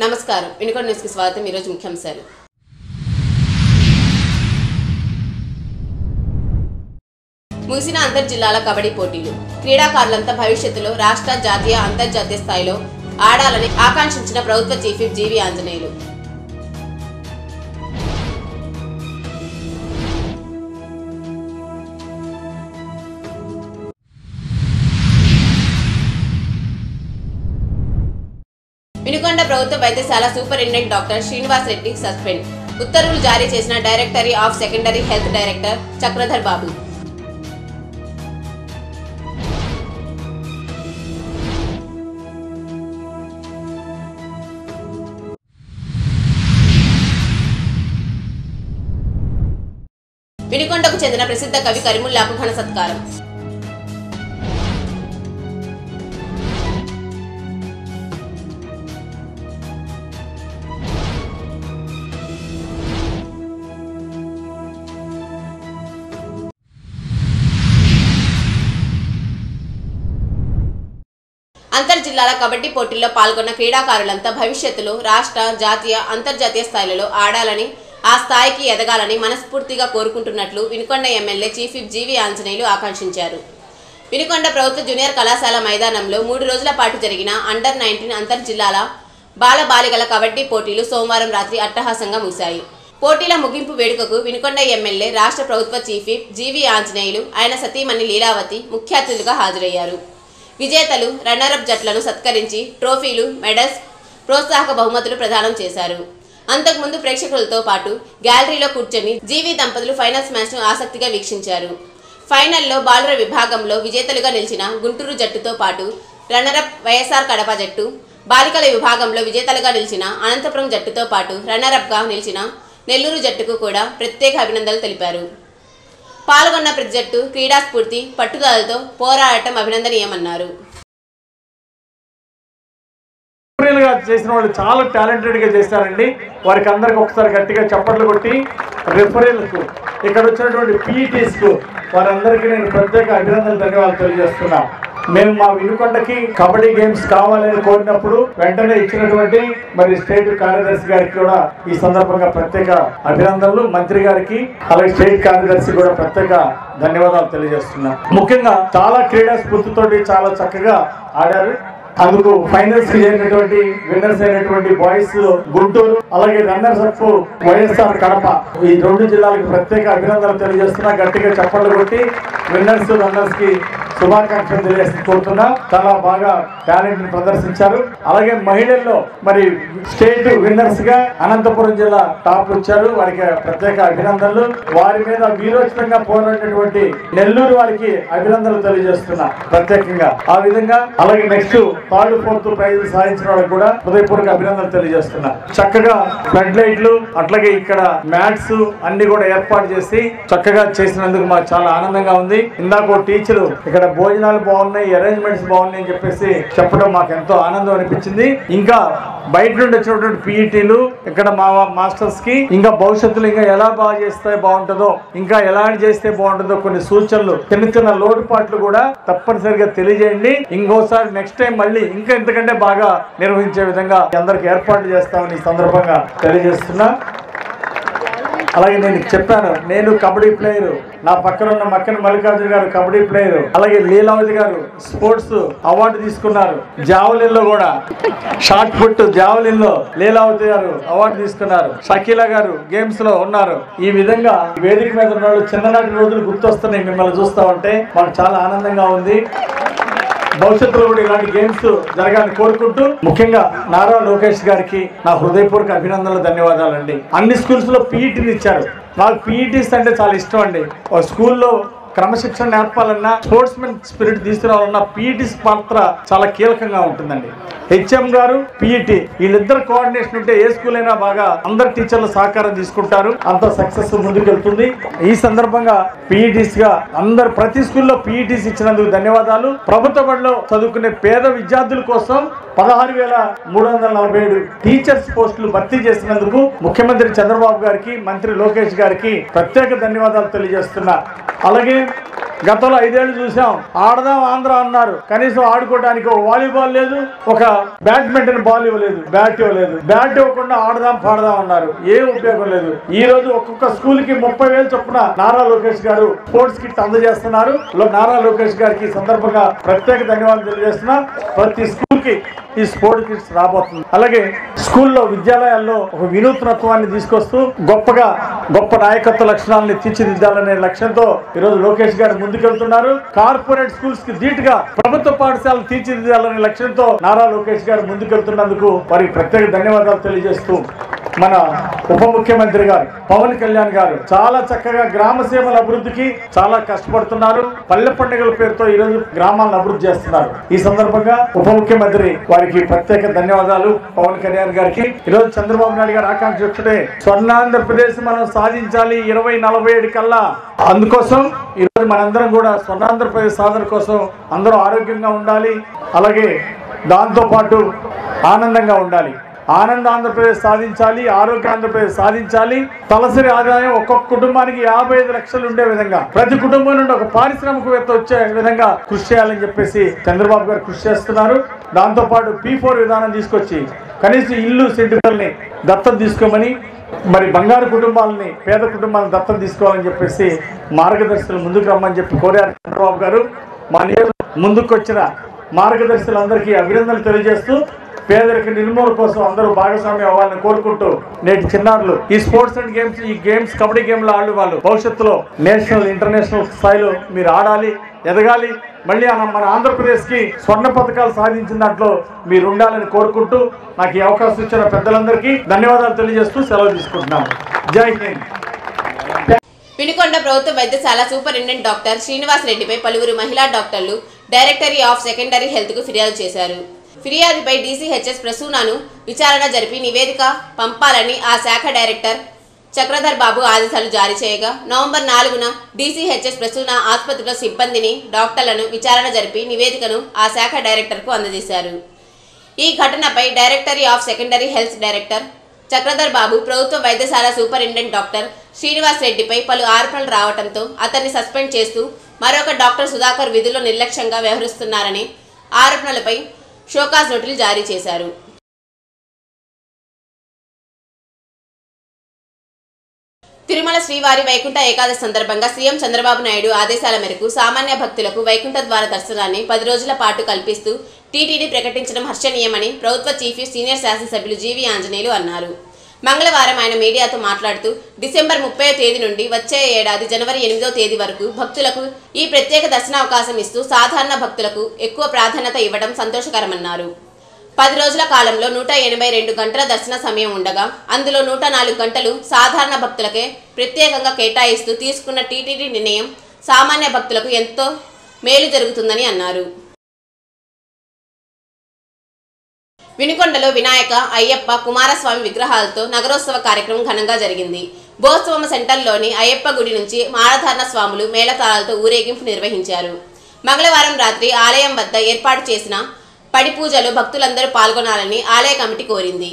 నమస్కారం వినుకొండ న్యూస్ కి స్వాగతం। ఈ రోజు ముఖ్యాంశాలు। ముగిసిన అంతర్ జిల్లాల కబడ్డీ పోటీలు। క్రీడాకారులంతా భవిష్యత్తులో రాష్ట్ర, జాతీయ, అంతర్జాతీయ స్థాయిలో ఆడాలని ఆకాంక్షించిన ప్రభుత్వ chief whip G V Anjaneyulu. Vinukonda ప్రభుత్వ వైద్యశాల superintendent doctor Srinivas Reddy suspend. ఉత్తర్వులు జారీ చేసిన directory of secondary health director Chakradhar Babu. వినుకొండకు చెందిన ప్రసిద్ధ కవి కరీముల్లాకు ఘన సత్కారం। అంతర్ జిల్లాల కబడ్డీ పోటీల్లో పాల్గొన్న క్రీడాకారులంతా భవిష్యత్తులో రాష్ట్ర, జాతీయ, అంతర్జాతీయ స్థాయిలలో ఆడాలని, ఆ స్థాయికి ఎదగాలని మనస్ఫూర్తిగా కోరుకుంటున్నట్లు Vinukonda MLA chief whip G V Anjaneyulu ఆకాంక్షించారు। వినుకొండ ప్రభుత్వ జూనియర్ కళాశాల మైదానంలో 3 రోజుల పాటు జరిగిన అండర్ 19 అంతర్ జిల్లాల బాల బాలికల కబడ్డీ పోటీలు సోమవారం రాత్రి అట్టహాసంగా ముగిశాయి। పోటీల ముగింపు వేడుకకు వినుకొండ ఎమ్మెల్యే, రాష్ట్ర ప్రభుత్వ చీఫ్ విప్ జీవి ఆంజనేయులు, ఆయన సతీమణి లీలావతి ముఖ్య అతిథులుగా హాజరయ్యారు। విజేతలు, రన్నరప్ జట్లను సత్కరించి ట్రోఫీలు, మెడల్స్, ప్రోత్సాహక బహుమతులు ప్రదానం చేశారు। అంతకుముందు ప్రేక్షకులతో పాటు గ్యాలరీలో కూర్చొని జీవి దంపతులు ఫైనల్స్ మ్యాచ్ను ఆసక్తిగా వీక్షించారు। ఫైనల్లో బాలుర విభాగంలో విజేతలుగా నిలిచిన గుంటూరు జట్టుతో పాటు రన్నరప్ వైఎస్ఆర్ కడప జట్టు, బాలికల విభాగంలో విజేతలుగా నిలిచిన అనంతపురం జట్టుతో పాటు రన్నరప్గా నిలిచిన నెల్లూరు జట్టుకు కూడా ప్రత్యేక అభినందనలు తెలిపారు। పాల్గొన్న ప్రతి జట్టు క్రీడా స్ఫూర్తి, పట్టుదలతో పోరాడటం అభినందనీయమన్నారు। చేసిన వాళ్ళు చాలా టాలెంటెడ్ గా చేశారండి। వారికి అందరికి ఒకసారి గట్టిగా చప్పట్లు కొట్టి, రెఫరీలకు, ఇక్కడ వచ్చినటువంటి పీఈటీస్ కు వారందరికీ నేను ప్రత్యేక అభినందనలు, ధన్యవాదాలు తెలియజేస్తున్నా। మేము మా వినుకొండకి కబడ్డీ గేమ్స్ కావాలని కోరినప్పుడు వెంటనే ఇచ్చినటువంటి స్టేట్ కార్యదర్శి గారికి కూడా ఈ సందర్భంగా ప్రత్యేక అభినందనలు, మంత్రి గారికి అలాగే స్టేట్ కార్యదర్శి కూడా ప్రత్యేక ధన్యవాదాలు తెలియజేస్తున్నా। ముఖ్యంగా చాలా క్రీడా స్ఫూర్తితోటి చాలా చక్కగా ఆడారు। అందుకు ఫైనల్స్ కి చేరినటువంటి విన్నర్స్ అయినటువంటి బాయ్స్ గుంటూరు, అలాగే రన్నర్స్ అప్ వైఎస్ఆర్ కడప, ఈ 2 జిల్లాలకు ప్రత్యేక అభినందనలు తెలియజేస్తున్నా। గట్టిగా చప్పట్లు కొట్టి విన్నర్స్, రన్నర్స్ కి శుభాకాంక్షలు తెలియజేస్తున్నా। చాలా బాగా టాలెంట్ ని ప్రదర్శించారు। అలాగే మహిళల్లో స్టేట్ విన్నర్స్ గా అనంతపురం జిల్లా టాప్ వచ్చారు, వారికి ప్రత్యేక అభినందనలు। వారి మీద వీరోచితంగా పోరాడినటువంటి నెల్లూరు వారికి అభినందనలు తెలియజేస్తున్నా ప్రత్యేకంగా। ఆ విధంగా అలాగే నెక్స్ట్ 3rd, 4th ప్రైజులు సాధించిన వాళ్ళకి కూడా హృదయపూర్వక అభినందనలు తెలియజేస్తున్నా। చక్కగా ఫ్లడ్ లైట్లు, అట్లాగే ఇక్కడ మ్యాట్స్ అన్ని కూడా ఏర్పాటు చేసి చక్కగా చేసినందుకు మాకు చాలా ఆనందంగా ఉంది। ఇందాక టీచర్ ఇక్కడ భోజనాలు బాగున్నాయి, అరేంజ్మెంట్స్ బాగున్నాయి అని చెప్పేసి చెప్పడం మాకు ఎంతో ఆనందం అనిపించింది। ఇంకా బయట నుండి వచ్చినటువంటి పీఈటీలు, ఇక్కడ మా మాస్టర్స్ కి ఇంకా భవిష్యత్తులో ఇంకా ఎలా బాగా చేస్తే బాగుంటుందో, ఇంకా ఎలాంటి చేస్తే బాగుంటుందో కొన్ని సూచనలు, చిన్న లోటుపాట్లు కూడా తప్పనిసరిగా తెలియజేయండి। ఇంకోసారి నెక్స్ట్ టైం మళ్ళీ ఇంకా ఇంతకంటే బాగా నిర్వహించే విధంగా అందరికి ఏర్పాట్లు చేస్తామని ఈ సందర్భంగా తెలియజేస్తున్నా। అలాగే నేను చెప్పాను, నేను కబడ్డీ ప్లేయర్, నా పక్కన ఉన్న మక్కన మల్లికార్జున గారు కబడ్డీ ప్లేయర్, అలాగే లీలావతి గారు స్పోర్ట్స్ అవార్డు తీసుకున్నారు। జావలిన్ లో కూడా షార్ట్ పుట్ జావలిన్ లో లీలావతి గారు అవార్డు తీసుకున్నారు। షకీలా గారు గేమ్స్ లో ఉన్నారు। ఈ విధంగా వేదిక మీద ఉన్న వాళ్ళు చిన్ననాటి రోజులు గుర్తొస్తున్నాయి మిమ్మల్ని చూస్తా ఉంటే, మాకు చాలా ఆనందంగా ఉంది। భవిష్యత్తులో కూడా ఇలాంటి గేమ్స్ జరగాలని కోరుకుంటూ, ముఖ్యంగా నారా లోకేష్ గారికి నా హృదయపూర్వక అభినందనలు, ధన్యవాదాలండి। అన్ని స్కూల్స్ లో పీఈటీని ఇచ్చారు। నాకు పీఈటీస్ అంటే చాలా ఇష్టం అండి। ఒక స్కూల్లో క్రమశిక్షణ నేర్పాలన్నా, స్పోర్ట్స్ మెన్ స్పిరిట్ తీసుకురావాలన్నా పీఈటీస్ పాత్ర చాలా కీలకంగా ఉంటుందండి। హెచ్ఎం గారు, పీఈటీ, వీళ్ళిద్దరు కోఆర్డినేషన్ ఉంటే ఏ స్కూల్ అయినా బాగా అందరు టీచర్ల సహకారం తీసుకుంటారు, అంత సక్సెస్ ముందుకు వెళ్తుంది। ఈ సందర్భంగా పీఈటీస్ గా ప్రతి స్కూల్లో పీఈటీస్ ఇచ్చినందుకు ధన్యవాదాలు। ప్రభుత్వ బడిలో చదువుకునే పేద విద్యార్థుల కోసం 16,347 టీచర్స్ పోస్టులు భర్తీ చేసినందుకు ముఖ్యమంత్రి చంద్రబాబు గారికి, మంత్రి లోకేష్ గారికి ప్రత్యేక ధన్యవాదాలు తెలియజేస్తున్నా। అలాగే గతంలో 5 ఏళ్ళు చూసాం. ఆడదాం ఆంధ్ర అన్నారు, కనీసం ఆడుకోవడానికి ఒక వాలీబాల్ లేదు, ఒక బ్యాడ్మింటన్ బాల్ ఇవ్వలేదు, బ్యాట్ ఇవ్వలేదు. బ్యాట్ ఇవ్వకుండా ఆడదాం పాడదాం అన్నారు, ఏం ఉపయోగం లేదు. ఈ రోజు ఒక్కొక్క స్కూల్ కి 30,000 చొప్పున నారా లోకేష్ గారు స్పోర్ట్స్ కిట్ అందజేస్తున్నారు. నారా లోకేష్ గారికి సందర్భంగా ప్రత్యేక ధన్యవాదాలు తెలియజేస్తున్నా. ప్రతి స్కూల్ కి ఈ స్పోర్ట్స్ కిట్స్ రాబోతుంది. అలాగే స్కూల్లో విద్యాలయాల్లో ఒక వినూత్నత్వాన్ని తీసుకొస్తూ గొప్ప నాయకత్వ లక్షణాలని తీర్చిదిద్దాలనే లక్ష్యంతో ఈరోజు లోకేష్ గారు ముందుకెళ్తున్నారు. కార్పొరేట్ స్కూల్స్ కి ధీటుగా ప్రభుత్వ పాఠశాలలు తీర్చిదిద్దాలనే లక్ష్యంతో నారా లోకేష్ గారు ముందుకెళ్తున్నందుకు వారికి ప్రత్యేక ధన్యవాదాలు తెలియజేస్తూ, మన ఉప ముఖ్యమంత్రి గారు పవన్ కళ్యాణ్ గారు చాలా చక్కగా గ్రామ సేవల అభివృద్ధికి చాలా కష్టపడుతున్నారు. పల్లె పండుగల పేరుతో ఈరోజు గ్రామాలను అభివృద్ధి చేస్తున్నారు. ఈ సందర్భంగా ఉప ముఖ్యమంత్రి వారికి ప్రత్యేక ధన్యవాదాలు పవన్ కళ్యాణ్ గారికి. ఈరోజు చంద్రబాబు నాయుడు గారు ఆకాంక్ష ఒకటే, స్వర్ణాంధ్రప్రదేశ్ మనం సాధించాలి 2047 కల్లా. అందుకోసం ఈరోజు మనందరం కూడా స్వర్ణాంధ్రప్రదేశ్ సాధన కోసం అందరూ ఆరోగ్యంగా ఉండాలి, అలాగే దాంతో పాటు ఆనందంగా ఉండాలి. ఆనంద ఆంధ్రప్రదేశ్ సాధించాలి, ఆరోగ్య ఆంధ్రప్రదేశ్ సాధించాలి. తలసరి ఆదాయం ఒక్కొక్క కుటుంబానికి 55 లక్షలు ఉండే విధంగా, ప్రతి కుటుంబం నుండి ఒక పారిశ్రామికవేత్త వచ్చే విధంగా కృషి చేయాలని చెప్పేసి చంద్రబాబు గారు కృషి చేస్తున్నారు. దాంతో పాటు P4 విధానం తీసుకొచ్చి కనీసం ఇల్లు సెంటుకల్ని దత్తత తీసుకోమని, మరి బంగారు కుటుంబాలని, పేద కుటుంబాలను దత్తత తీసుకోవాలని చెప్పేసి మార్గదర్శకులు ముందుకు రమ్మని చెప్పి కోరారు చంద్రబాబు గారు. మా ముందుకు వచ్చిన మార్గదర్శకులందరికీ అభినందనలు తెలియజేస్తూ, పేదరిక నిర్మూలన కోసం అందరూ భాగస్వామ్యం అవ్వాలని కోరుకుంటూ, నేటి చిన్నారులు ఈ స్పోర్ట్స్ అండ్ గేమ్స్, ఈ గేమ్స్ కబడ్డీ గేమ్లో ఆడే వాళ్ళు భవిష్యత్తులో నేషనల్ ఇంటర్నేషనల్ స్థాయిలో మీరు ఆడాలి, ఎదగాలి. మళ్ళీ మన ఆంధ్రప్రదేశ్కి స్వర్ణ పథకాలు సాధించిన దాంట్లో మీరు ఉండాలని కోరుకుంటూ, నాకు ఈ అవకాశం ఇచ్చిన పెద్దలందరికీ ధన్యవాదాలు తెలియజేస్తూ సెలవు తీసుకుంటున్నాను. జై హింద్. వినుకొండ ప్రభుత్వ వైద్యశాల సూపరింటెండెంట్ డాక్టర్ శ్రీనివాస్ రెడ్డిపై పలువురు మహిళా డాక్టర్లు డైరెక్టరీ ఆఫ్ సెకండరీ హెల్త్కు ఫిర్యాదు చేశారు. ఫిర్యాదుపై DCHS ప్రసూనాను విచారణ జరిపి నివేదిక పంపాలని ఆ శాఖ డైరెక్టర్ చక్రధర్ బాబు ఆదేశాలు జారీ చేయగా, నవంబర్ 4న DCHS ప్రసూన ఆసుపత్రిలో సిబ్బందిని, డాక్టర్లను విచారణ జరిపి నివేదికను ఆ శాఖ డైరెక్టర్కు అందజేశారు. ఈ ఘటనపై directory of secondary health director Chakradhar Babu ప్రభుత్వ వైద్యశాల సూపరింటెండెంట్ డాక్టర్ శ్రీనివాస్ రెడ్డిపై పలు ఆరోపణలు రావడంతో అతన్ని సస్పెండ్ చేస్తూ, మరొక డాక్టర్ సుధాకర్ విధుల్లో నిర్లక్ష్యంగా వ్యవహరిస్తున్నారని ఆరోపణలపై షోకాజ్ నోటీసులు జారీ చేశారు. తిరుమల శ్రీవారి వైకుంఠ ఏకాదశి సందర్భంగా సీఎం చంద్రబాబు నాయుడు ఆదేశాల మేరకు సామాన్య భక్తులకు వైకుంఠ ద్వార దర్శనాన్ని 10 రోజుల పాటు కల్పిస్తూ టీటీడీ ప్రకటించడం హర్షణీయమని ప్రభుత్వ చీఫ్ సీనియర్ శాసనసభ్యులు జీవీ ఆంజనేయులు అన్నారు. మంగళవారం ఆయన మీడియాతో మాట్లాడుతూ, డిసెంబర్ 30వ తేదీ నుండి వచ్చే ఏడాది జనవరి 8వ తేదీ వరకు భక్తులకు ఈ ప్రత్యేక దర్శనావకాశం ఇస్తూ సాధారణ భక్తులకు ఎక్కువ ప్రాధాన్యత ఇవ్వడం సంతోషకరమన్నారు. 10 రోజుల కాలంలో 182 గంటల దర్శన సమయం ఉండగా అందులో 104 గంటలు సాధారణ భక్తులకే ప్రత్యేకంగా కేటాయిస్తూ తీసుకున్న టీటీడీ నిర్ణయం సామాన్య భక్తులకు ఎంతో మేలు జరుగుతుందని అన్నారు. వినుకొండలో వినాయక, అయ్యప్ప, కుమారస్వామి విగ్రహాలతో నగరోత్సవ కార్యక్రమం ఘనంగా జరిగింది. బోత్సవం సెంటర్లోని అయ్యప్ప గుడి నుంచి మాలధారణ స్వాములు మేళతాళాలతో ఊరేగింపు నిర్వహించారు. మంగళవారం రాత్రి ఆలయం వద్ద ఏర్పాటు చేసిన పడి పూజలో భక్తులందరూ పాల్గొనాలని ఆలయ కమిటీ కోరింది.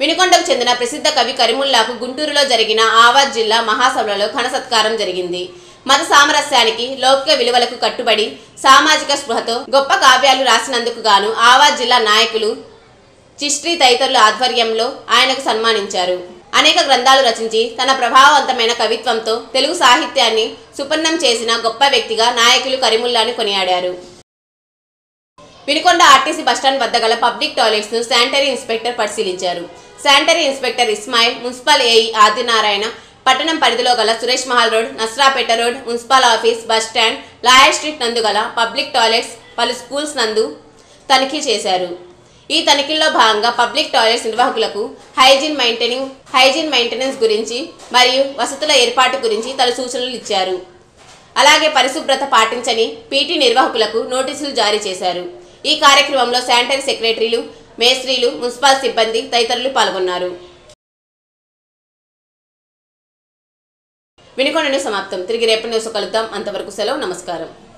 వినుకొండకు చెందిన ప్రసిద్ధ కవి కరీముల్లాకు గుంటూరులో జరిగిన ఆవాజ్ జిల్లా మహాసభలలో ఘన సత్కారం జరిగింది. మత సామరస్యానికి, లౌకిక విలువలకు కట్టుబడి సామాజిక స్పృహతో గొప్ప కావ్యాలు రాసినందుకు గాను ఆవాజ్ జిల్లా నాయకులు చిష్ట్రీ తదితరుల ఆధ్వర్యంలో ఆయనకు సన్మానించారు. అనేక గ్రంథాలు రచించి తన ప్రభావవంతమైన కవిత్వంతో తెలుగు సాహిత్యాన్ని సుపన్నం చేసిన గొప్ప వ్యక్తిగా నాయకులు కరీముల్లాను కొనియాడారు. వినుకొండ ఆర్టీసీ బస్టాండ్ వద్ద గల పబ్లిక్ టాయిలెట్స్ ను శానిటరీ ఇన్స్పెక్టర్ పరిశీలించారు. Sanitary inspector Ismail, municipal AE Adinarayana, పట్టణం పరిధిలో గల Suresh Mahal road, Nasrapeta road, municipal office, bus stand, lawyer street నందు గల పబ్లిక్ టాయిలెట్స్, పలు స్కూల్స్ నందు తనిఖీ చేశారు. ఈ తనిఖీల్లో భాగంగా పబ్లిక్ టాయిలెట్స్ నిర్వాహకులకు హైజీన్ మెయింటెనెన్స్ గురించి మరియు వసతుల ఏర్పాటు గురించి తల సూచనలు ఇచ్చారు. అలాగే పరిశుభ్రత పాటించని పీటీ నిర్వాహకులకు నోటీసులు జారీ చేశారు. ఈ కార్యక్రమంలో శానిటరీ సెక్రటరీలు, మేస్త్రీలు, మున్సిపల్ సిబ్బంది తదితరులు పాల్గొన్నారు. వినుకొండ న్యూస్ సమాప్తం. తిరిగి రేపటి న్యూస్ కలుద్దాం. అంతవరకు సెలవు. నమస్కారం.